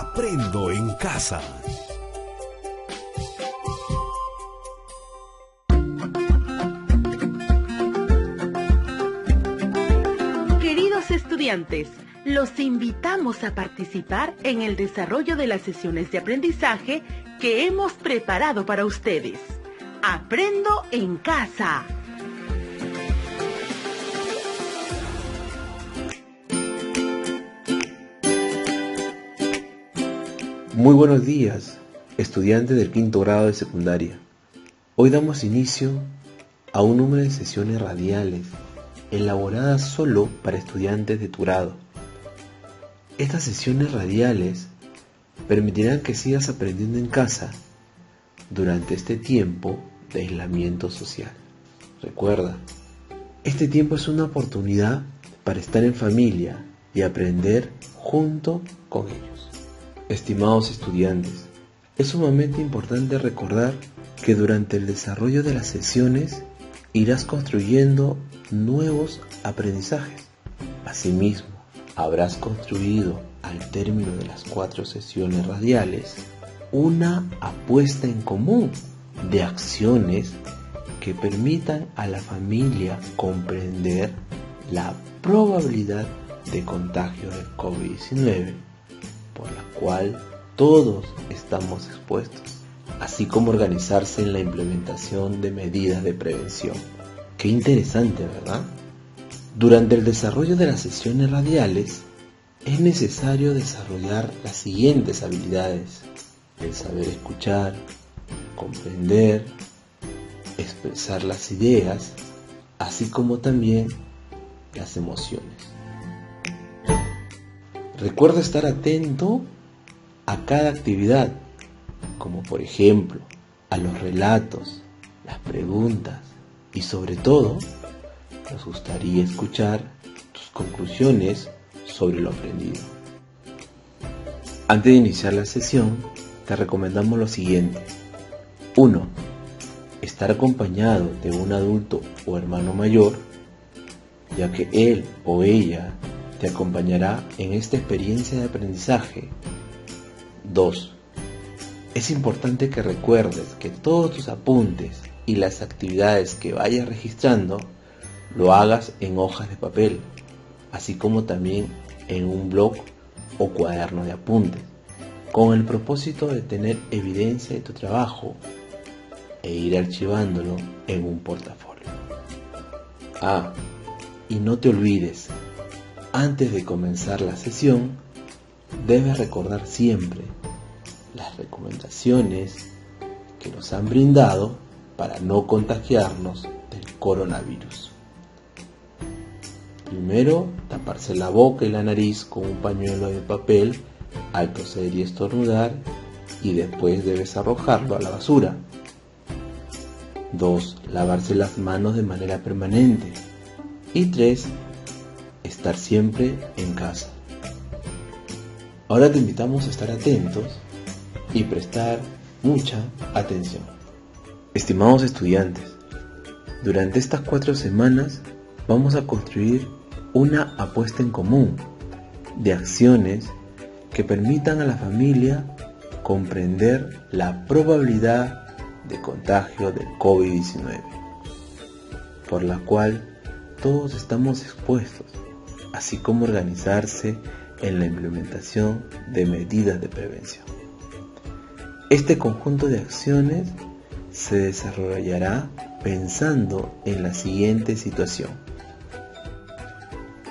Aprendo en casa. Queridos estudiantes, los invitamos a participar en el desarrollo de las sesiones de aprendizaje que hemos preparado para ustedes. Aprendo en casa. Muy buenos días, estudiantes del quinto grado de secundaria. Hoy damos inicio a un número de sesiones radiales elaboradas solo para estudiantes de tu grado. Estas sesiones radiales permitirán que sigas aprendiendo en casa durante este tiempo de aislamiento social. Recuerda, este tiempo es una oportunidad para estar en familia y aprender junto con ellos. Estimados estudiantes, es sumamente importante recordar que durante el desarrollo de las sesiones irás construyendo nuevos aprendizajes. Asimismo, habrás construido al término de las 4 sesiones radiales una apuesta en común de acciones que permitan a la familia comprender la probabilidad de contagio del COVID-19, por la cual todos estamos expuestos, así como organizarse en la implementación de medidas de prevención. Qué interesante, ¿verdad? Durante el desarrollo de las sesiones radiales, es necesario desarrollar las siguientes habilidades: el saber escuchar, comprender, expresar las ideas, así como también las emociones. Recuerda estar atento a cada actividad, como por ejemplo a los relatos, las preguntas y sobre todo nos gustaría escuchar tus conclusiones sobre lo aprendido. Antes de iniciar la sesión, te recomendamos lo siguiente. 1. Estar acompañado de un adulto o hermano mayor, ya que él o ella te acompañará en esta experiencia de aprendizaje. 2. Es importante que recuerdes que todos tus apuntes y las actividades que vayas registrando lo hagas en hojas de papel, así como también en un blog o cuaderno de apuntes, con el propósito de tener evidencia de tu trabajo e ir archivándolo en un portafolio. Y no te olvides, antes de comenzar la sesión, debes recordar siempre las recomendaciones que nos han brindado para no contagiarnos del coronavirus. Primero, taparse la boca y la nariz con un pañuelo de papel al toser y estornudar, y después debes arrojarlo a la basura. 2. Lavarse las manos de manera permanente. Y 3. Estar siempre en casa. Ahora te invitamos a estar atentos y prestar mucha atención. Estimados estudiantes, durante estas 4 semanas vamos a construir una apuesta en común de acciones que permitan a la familia comprender la probabilidad de contagio del COVID-19, por la cual todos estamos expuestos, así como organizarse en la implementación de medidas de prevención. Este conjunto de acciones se desarrollará pensando en la siguiente situación.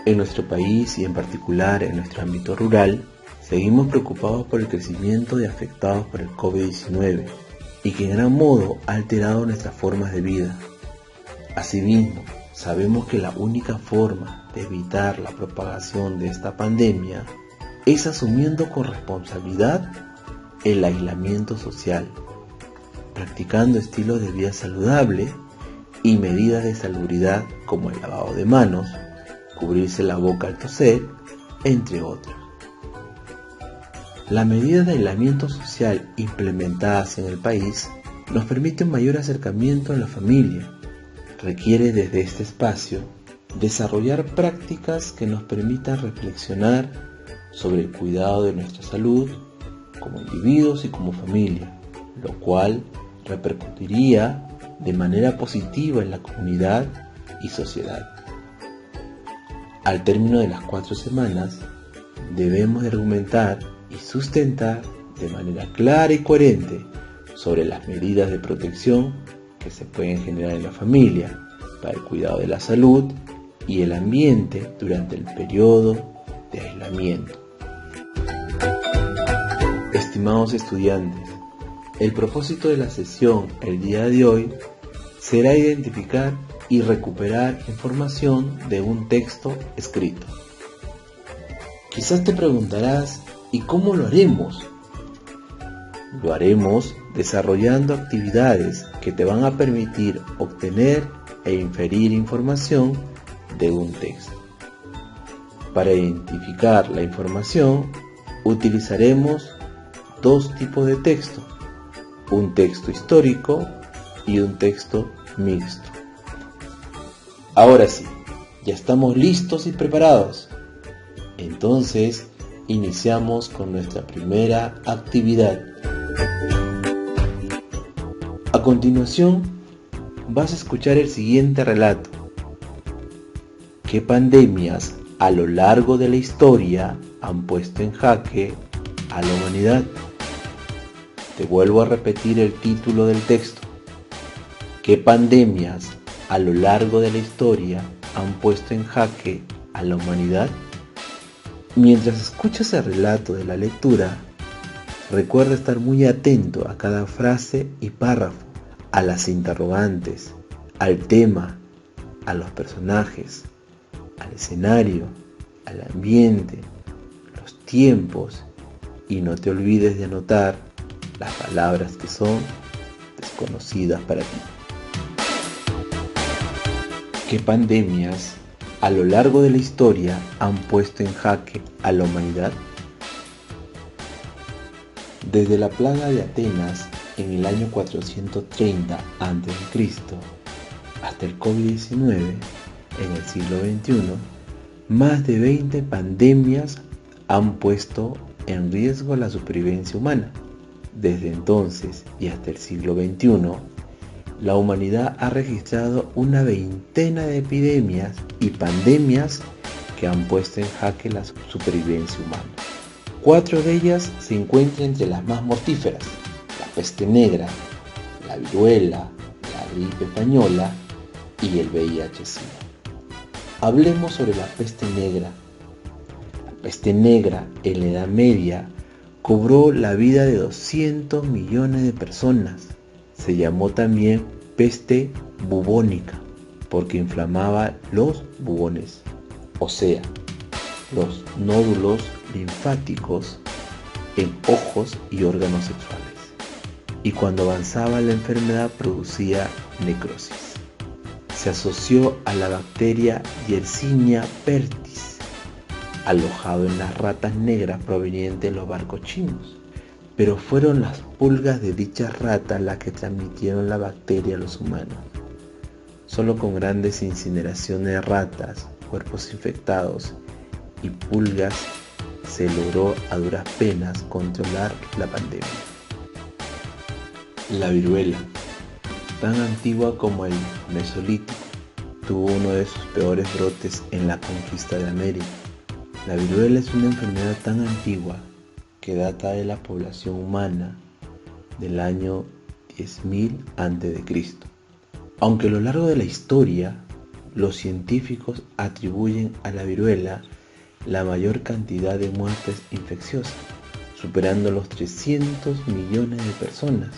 En nuestro país y en particular en nuestro ámbito rural, seguimos preocupados por el crecimiento de afectados por el COVID-19 y que en gran modo ha alterado nuestras formas de vida. Asimismo, sabemos que la única forma de evitar la propagación de esta pandemia es asumiendo con responsabilidad el aislamiento social, practicando estilos de vida saludable y medidas de salubridad como el lavado de manos, cubrirse la boca al toser, entre otros. Las medidas de aislamiento social implementadas en el país nos permiten un mayor acercamiento en la familia. Requiere desde este espacio desarrollar prácticas que nos permitan reflexionar sobre el cuidado de nuestra salud como individuos y como familia, lo cual repercutiría de manera positiva en la comunidad y sociedad. Al término de las 4 semanas, debemos de argumentar y sustentar de manera clara y coherente sobre las medidas de protección que se pueden generar en la familia para el cuidado de la salud y el ambiente durante el periodo de aislamiento. Estimados estudiantes, el propósito de la sesión el día de hoy será identificar y recuperar información de un texto escrito. Quizás te preguntarás, ¿y cómo lo haremos? Lo haremos desarrollando actividades que te van a permitir obtener e inferir información de un texto. Para identificar la información, utilizaremos 2 tipos de texto, un texto histórico y un texto mixto. Ahora sí, ya estamos listos y preparados. Entonces, iniciamos con nuestra primera actividad. A continuación, vas a escuchar el siguiente relato. ¿Qué pandemias a lo largo de la historia han puesto en jaque a la humanidad? Te vuelvo a repetir el título del texto. ¿Qué pandemias a lo largo de la historia han puesto en jaque a la humanidad? Mientras escuchas el relato de la lectura, recuerda estar muy atento a cada frase y párrafo, a las interrogantes, al tema, a los personajes, al escenario, al ambiente, los tiempos, y no te olvides de anotar las palabras que son desconocidas para ti. ¿Qué pandemias a lo largo de la historia han puesto en jaque a la humanidad? Desde la plaga de Atenas en el año 430 a.C. hasta el COVID-19 en el siglo XXI, más de 20 pandemias han puesto en riesgo la supervivencia humana. Desde entonces y hasta el siglo XXI, la humanidad ha registrado una veintena de epidemias y pandemias que han puesto en jaque la supervivencia humana. 4 de ellas se encuentran entre las más mortíferas: la peste negra, la viruela, la gripe española y el VIH-Sida. Hablemos sobre la peste negra. La peste negra en la Edad Media cobró la vida de 200 millones de personas. Se llamó también peste bubónica porque inflamaba los bubones, o sea, los nódulos linfáticos en ojos y órganos sexuales. Y cuando avanzaba la enfermedad producía necrosis. Se asoció a la bacteria Yersinia pestis, alojado en las ratas negras provenientes de los barcos chinos. Pero fueron las pulgas de dichas ratas las que transmitieron la bacteria a los humanos. Solo con grandes incineraciones de ratas, cuerpos infectados y pulgas se logró a duras penas controlar la pandemia. La viruela, tan antigua como el Mesolítico, tuvo uno de sus peores brotes en la conquista de América. La viruela es una enfermedad tan antigua que data de la población humana del año 10.000 a.C. Aunque a lo largo de la historia los científicos atribuyen a la viruela la mayor cantidad de muertes infecciosas, superando los 300 millones de personas.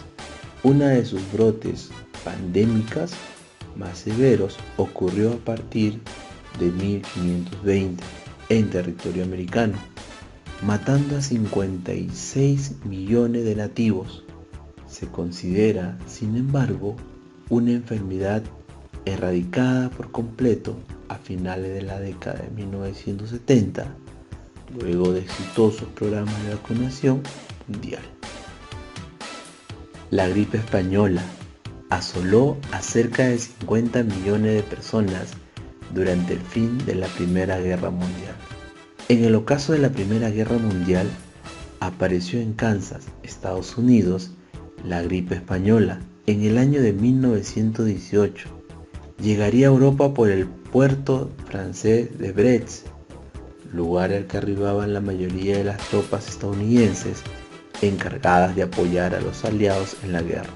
Una de sus brotes pandémicas más severos ocurrió a partir de 1520 en territorio americano, matando a 56 millones de nativos. Se considera, sin embargo, una enfermedad erradicada por completo a finales de la década de 1970, luego de exitosos programas de vacunación mundial. La gripe española asoló a cerca de 50 millones de personas durante el fin de la Primera Guerra Mundial. En el ocaso de la Primera Guerra Mundial, apareció en Kansas, Estados Unidos, la gripe española en el año de 1918. Llegaría a Europa por el puerto francés de Brest, lugar al que arribaban la mayoría de las tropas estadounidenses encargadas de apoyar a los aliados en la guerra.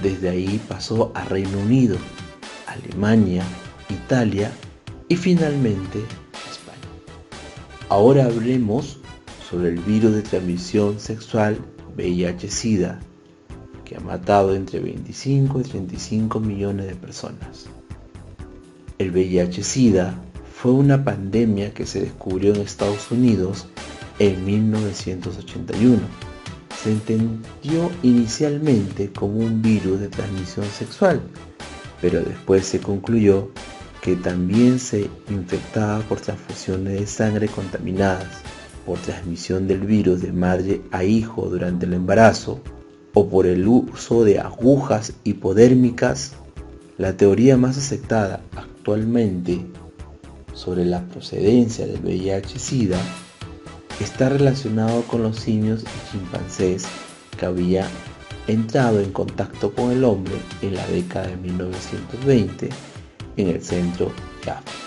Desde ahí pasó a Reino Unido, Alemania, Italia y finalmente España. Ahora hablemos sobre el virus de transmisión sexual VIH-Sida, que ha matado entre 25 y 35 millones de personas. El VIH-Sida fue una pandemia que se descubrió en Estados Unidos en 1981. Se entendió inicialmente como un virus de transmisión sexual, pero después se concluyó que también se infectaba por transfusiones de sangre contaminadas, por transmisión del virus de madre a hijo durante el embarazo o por el uso de agujas hipodérmicas. La teoría más aceptada actualmente sobre la procedencia del VIH-Sida está relacionado con los simios y chimpancés que habían entrado en contacto con el hombre en la década de 1920 en el centro de África.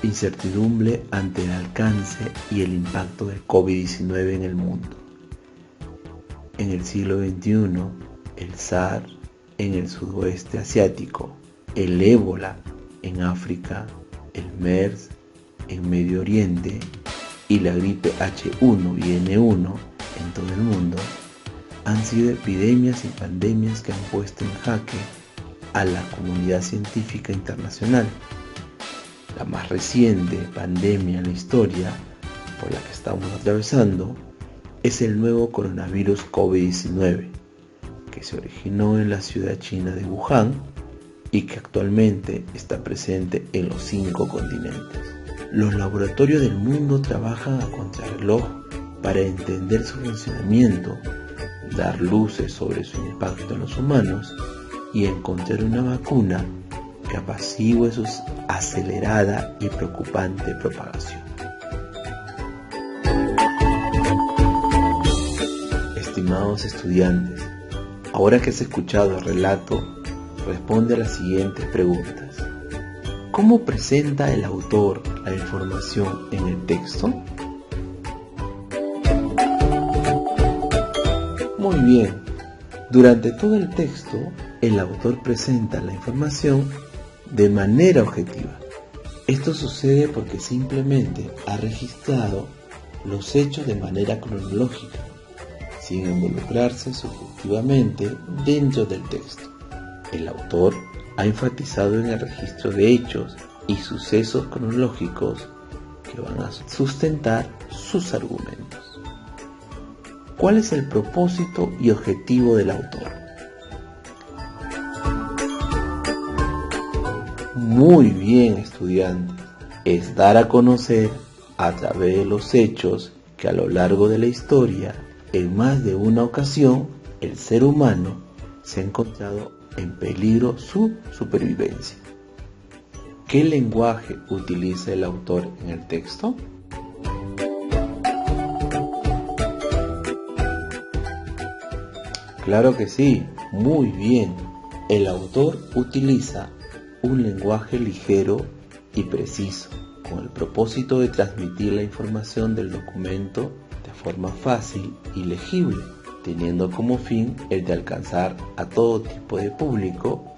Incertidumbre ante el alcance y el impacto del COVID-19 en el mundo. En el siglo XXI, el SARS en el sudoeste asiático, el ébola en África, el MERS en Medio Oriente y la gripe H1 y N1 en todo el mundo han sido epidemias y pandemias que han puesto en jaque a la comunidad científica internacional. La más reciente pandemia en la historia por la que estamos atravesando es el nuevo coronavirus COVID-19, que se originó en la ciudad china de Wuhan y que actualmente está presente en los 5 continentes. Los laboratorios del mundo trabajan a contrarreloj para entender su funcionamiento, dar luces sobre su impacto en los humanos y encontrar una vacuna que apacigüe su acelerada y preocupante propagación. Estimados estudiantes, ahora que has escuchado el relato, responde a las siguientes preguntas. ¿Cómo presenta el autor la información en el texto? Muy bien, durante todo el texto, el autor presenta la información de manera objetiva. Esto sucede porque simplemente ha registrado los hechos de manera cronológica, sin involucrarse subjetivamente dentro del texto. El autor ha enfatizado en el registro de hechos y sucesos cronológicos que van a sustentar sus argumentos. ¿Cuál es el propósito y objetivo del autor? Muy bien, estudiantes, es dar a conocer a través de los hechos que a lo largo de la historia, en más de una ocasión, el ser humano se ha encontrado en peligro su supervivencia. ¿Qué lenguaje utiliza el autor en el texto? Claro que sí, muy bien. El autor utiliza un lenguaje ligero y preciso, con el propósito de transmitir la información del documento de forma fácil y legible, teniendo como fin el de alcanzar a todo tipo de público.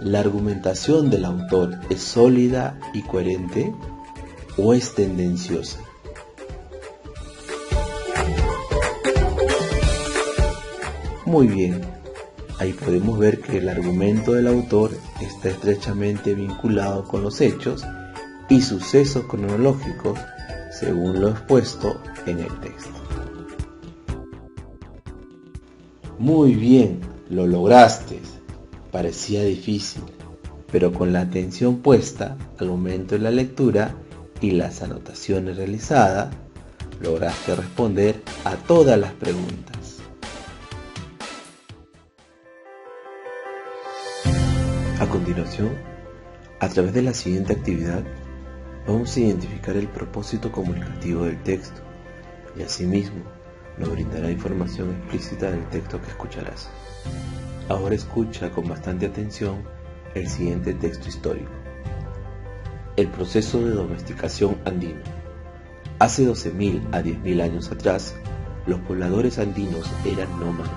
¿La argumentación del autor es sólida y coherente o es tendenciosa? Muy bien, ahí podemos ver que el argumento del autor está estrechamente vinculado con los hechos y sucesos cronológicos según lo expuesto en el texto. Muy bien, lo lograste. Parecía difícil, pero con la atención puesta al momento de la lectura y las anotaciones realizadas, lograste responder a todas las preguntas. A continuación, a través de la siguiente actividad, vamos a identificar el propósito comunicativo del texto, y asimismo nos brindará información explícita del texto que escucharás. Ahora escucha con bastante atención el siguiente texto histórico. El proceso de domesticación andino. Hace 12.000 a 10.000 años atrás, los pobladores andinos eran nómades,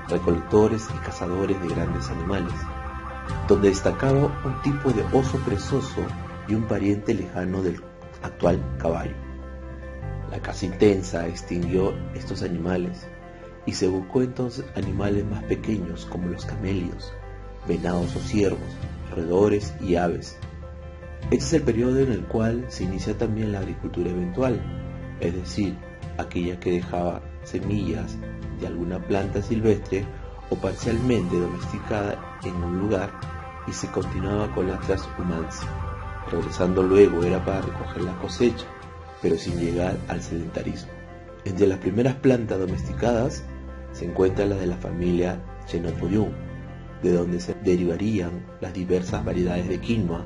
recolectores y cazadores de grandes animales, donde destacaba un tipo de oso perezoso y un pariente lejano del actual caballo. La caza intensa extinguió estos animales y se buscó entonces animales más pequeños como los camelios, venados o ciervos, roedores y aves. Este es el periodo en el cual se inicia también la agricultura eventual, es decir, aquella que dejaba semillas de alguna planta silvestre o parcialmente domesticada en un lugar y se continuaba con la transhumancia. Regresando luego era para recoger la cosecha, pero sin llegar al sedentarismo. Entre las primeras plantas domesticadas se encuentra la de la familia Chenopodium, de donde se derivarían las diversas variedades de quinoa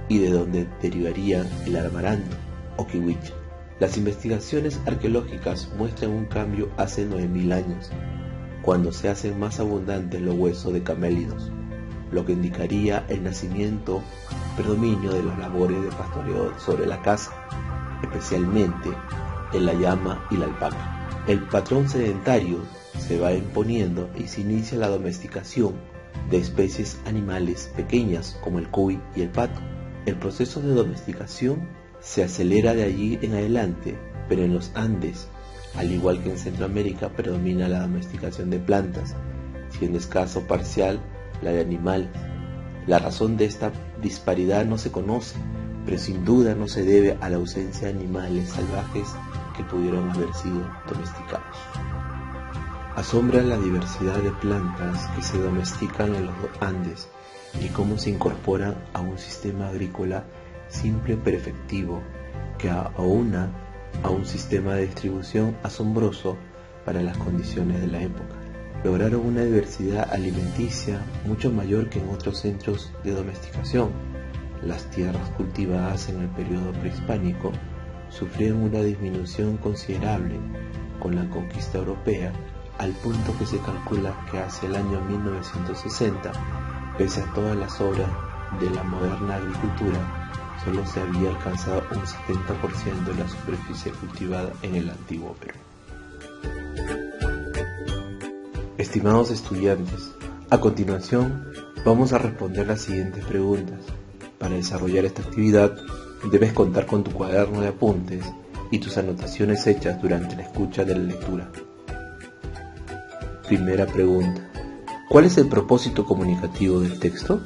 y de donde derivarían el amaranto o kiwicha. Las investigaciones arqueológicas muestran un cambio hace 9.000 años, cuando se hacen más abundantes los huesos de camélidos, lo que indicaría el nacimiento predominio de las labores de pastoreo sobre la caza, especialmente en la llama y la alpaca. El patrón sedentario se va imponiendo y se inicia la domesticación de especies animales pequeñas como el cuy y el pato. El proceso de domesticación se acelera de allí en adelante, pero en los Andes, al igual que en Centroamérica, predomina la domesticación de plantas, siendo escaso parcial la de animales. La razón de esta disparidad no se conoce, pero sin duda no se debe a la ausencia de animales salvajes que pudieron haber sido domesticados. Asombra la diversidad de plantas que se domestican en los Andes y cómo se incorporan a un sistema agrícola simple pero efectivo que aúna a un sistema de distribución asombroso para las condiciones de la época. Lograron una diversidad alimenticia mucho mayor que en otros centros de domesticación. Las tierras cultivadas en el periodo prehispánico sufrieron una disminución considerable con la conquista europea, al punto que se calcula que hacia el año 1960, pese a todas las obras de la moderna agricultura, solo se había alcanzado un 70% de la superficie cultivada en el antiguo Perú. Estimados estudiantes, a continuación vamos a responder las siguientes preguntas. Para desarrollar esta actividad, debes contar con tu cuaderno de apuntes y tus anotaciones hechas durante la escucha de la lectura. Primera pregunta. ¿Cuál es el propósito comunicativo del texto?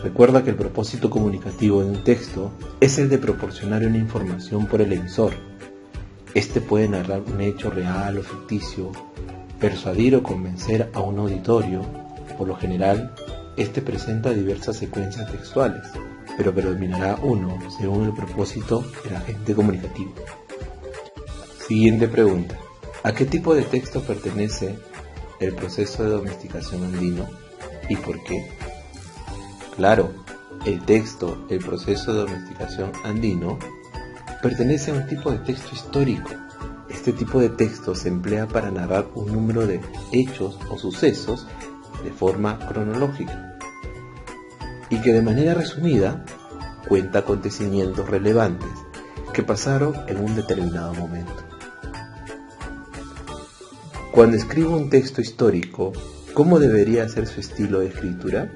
Recuerda que el propósito comunicativo de un texto es el de proporcionar una información por el emisor. Este puede narrar un hecho real o ficticio, persuadir o convencer a un auditorio. Por lo general, este presenta diversas secuencias textuales, pero predominará uno según el propósito del agente comunicativo. Siguiente pregunta. ¿A qué tipo de texto pertenece el proceso de domesticación andino y por qué? Claro, el proceso de domesticación andino pertenece a un tipo de texto histórico. Este tipo de texto se emplea para narrar un número de hechos o sucesos de forma cronológica y que de manera resumida cuenta acontecimientos relevantes que pasaron en un determinado momento. Cuando escribo un texto histórico, ¿cómo debería ser su estilo de escritura?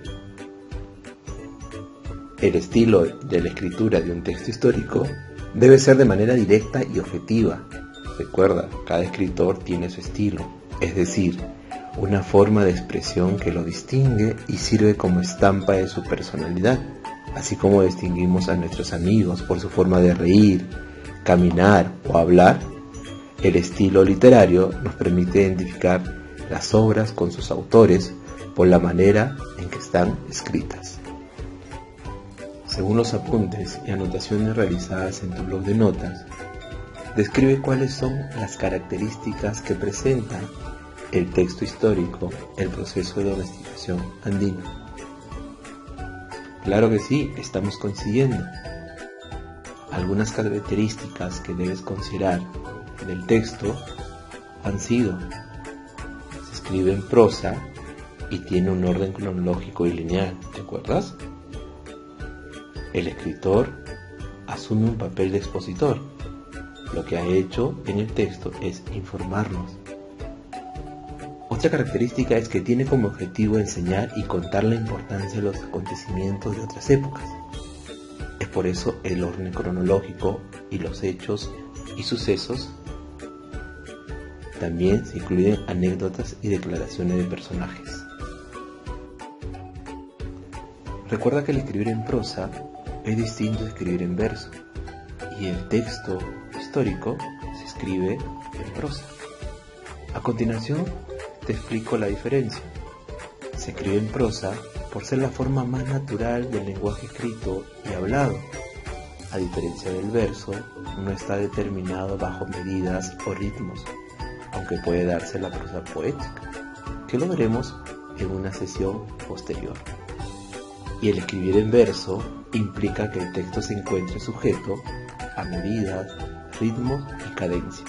El estilo de la escritura de un texto histórico debe ser de manera directa y objetiva. Recuerda, cada escritor tiene su estilo, es decir, una forma de expresión que lo distingue y sirve como estampa de su personalidad, así como distinguimos a nuestros amigos por su forma de reír, caminar o hablar. El estilo literario nos permite identificar las obras con sus autores por la manera en que están escritas. Según los apuntes y anotaciones realizadas en tu blog de notas, describe cuáles son las características que presenta el texto histórico, el proceso de domesticación andino. Claro que sí, estamos coincidiendo. Algunas características que debes considerar del texto han sido: se escribe en prosa y tiene un orden cronológico y lineal, ¿te acuerdas? El escritor asume un papel de expositor. Lo que ha hecho en el texto es informarnos. Otra característica es que tiene como objetivo enseñar y contar la importancia de los acontecimientos de otras épocas. Es por eso el orden cronológico y los hechos y sucesos. También se incluyen anécdotas y declaraciones de personajes. Recuerda que el escribir en prosa es distinto de escribir en verso, y el texto histórico se escribe en prosa. A continuación te explico la diferencia. Se escribe en prosa por ser la forma más natural del lenguaje escrito y hablado. A diferencia del verso, no está determinado bajo medidas o ritmos, aunque puede darse la prosa poética, que lo veremos en una sesión posterior. Y el escribir en verso implica que el texto se encuentre sujeto a medidas, ritmos y cadencia.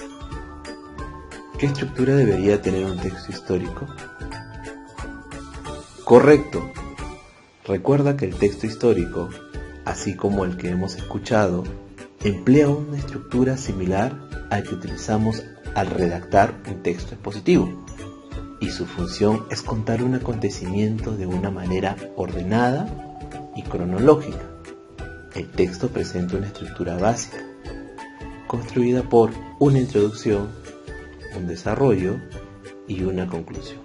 ¿Qué estructura debería tener un texto histórico? Correcto. Recuerda que el texto histórico, así como el que hemos escuchado, emplea una estructura similar al que utilizamos al redactar un texto expositivo, y su función es contar un acontecimiento de una manera ordenada y cronológica. El texto presenta una estructura básica, construida por una introducción, un desarrollo y una conclusión.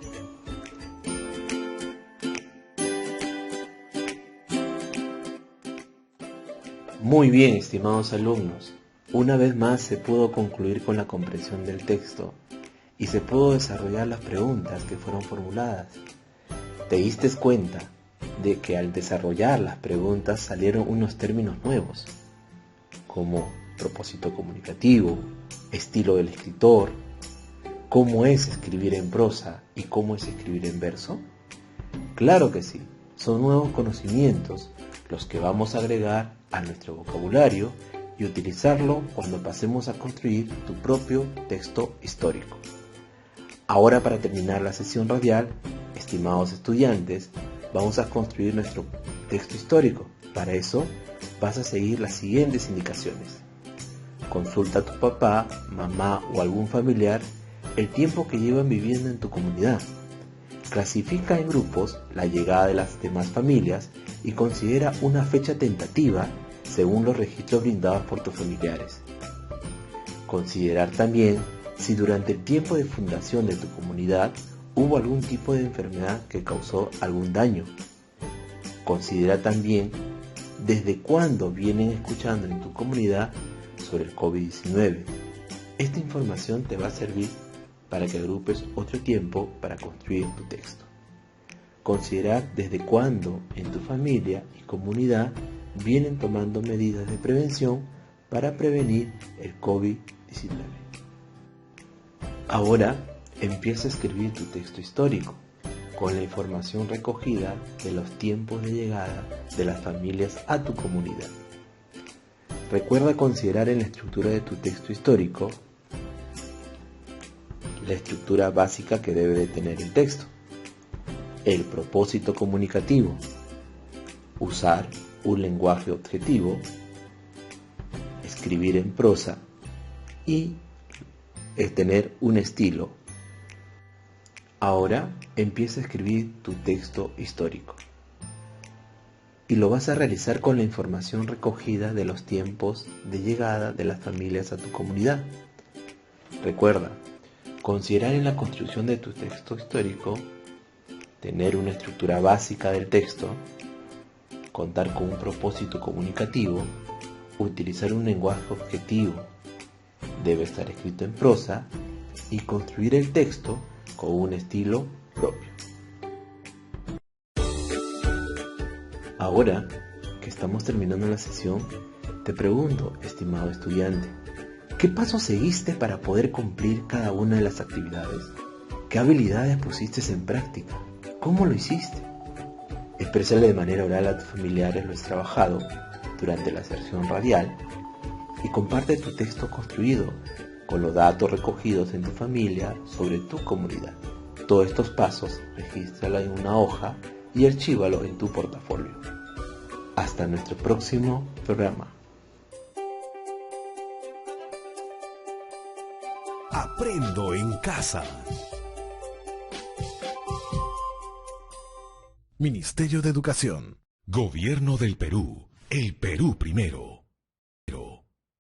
Muy bien, estimados alumnos, una vez más se pudo concluir con la comprensión del texto y se pudo desarrollar las preguntas que fueron formuladas. ¿Te diste cuenta de que al desarrollar las preguntas salieron unos términos nuevos, como propósito comunicativo, estilo del escritor, cómo es escribir en prosa y cómo es escribir en verso? Claro que sí, son nuevos conocimientos los que vamos a agregar a nuestro vocabulario y utilizarlo cuando pasemos a construir tu propio texto histórico. Ahora, para terminar la sesión radial, estimados estudiantes, vamos a construir nuestro texto histórico. Para eso vas a seguir las siguientes indicaciones. Consulta a tu papá, mamá o algún familiar el tiempo que llevan viviendo en tu comunidad. Clasifica en grupos la llegada de las demás familias y considera una fecha tentativa según los registros brindados por tus familiares. Considerar también si durante el tiempo de fundación de tu comunidad hubo algún tipo de enfermedad que causó algún daño. Considera también desde cuándo vienen escuchando en tu comunidad sobre el COVID-19. Esta información te va a servir para que agrupes otro tiempo para construir tu texto. Considerar desde cuándo en tu familia y comunidad vienen tomando medidas de prevención para prevenir el COVID-19. Ahora empieza a escribir tu texto histórico con la información recogida de los tiempos de llegada de las familias a tu comunidad. Recuerda considerar en la estructura de tu texto histórico la estructura básica que debe de tener el texto. El propósito comunicativo, usar un lenguaje objetivo, escribir en prosa y tener un estilo. Ahora empieza a escribir tu texto histórico y lo vas a realizar con la información recogida de los tiempos de llegada de las familias a tu comunidad. Recuerda, considerar en la construcción de tu texto histórico, tener una estructura básica del texto, contar con un propósito comunicativo, utilizar un lenguaje objetivo, debe estar escrito en prosa y construir el texto con un estilo propio. Ahora que estamos terminando la sesión, te pregunto, estimado estudiante, ¿qué pasos seguiste para poder cumplir cada una de las actividades? ¿Qué habilidades pusiste en práctica? ¿Cómo lo hiciste? Expresarle de manera oral a tus familiares lo has trabajado durante la sesión radial y comparte tu texto construido con los datos recogidos en tu familia sobre tu comunidad. Todos estos pasos, regístralo en una hoja y archívalo en tu portafolio. Hasta nuestro próximo programa. Aprendo en casa. Ministerio de Educación. Gobierno del Perú. El Perú primero.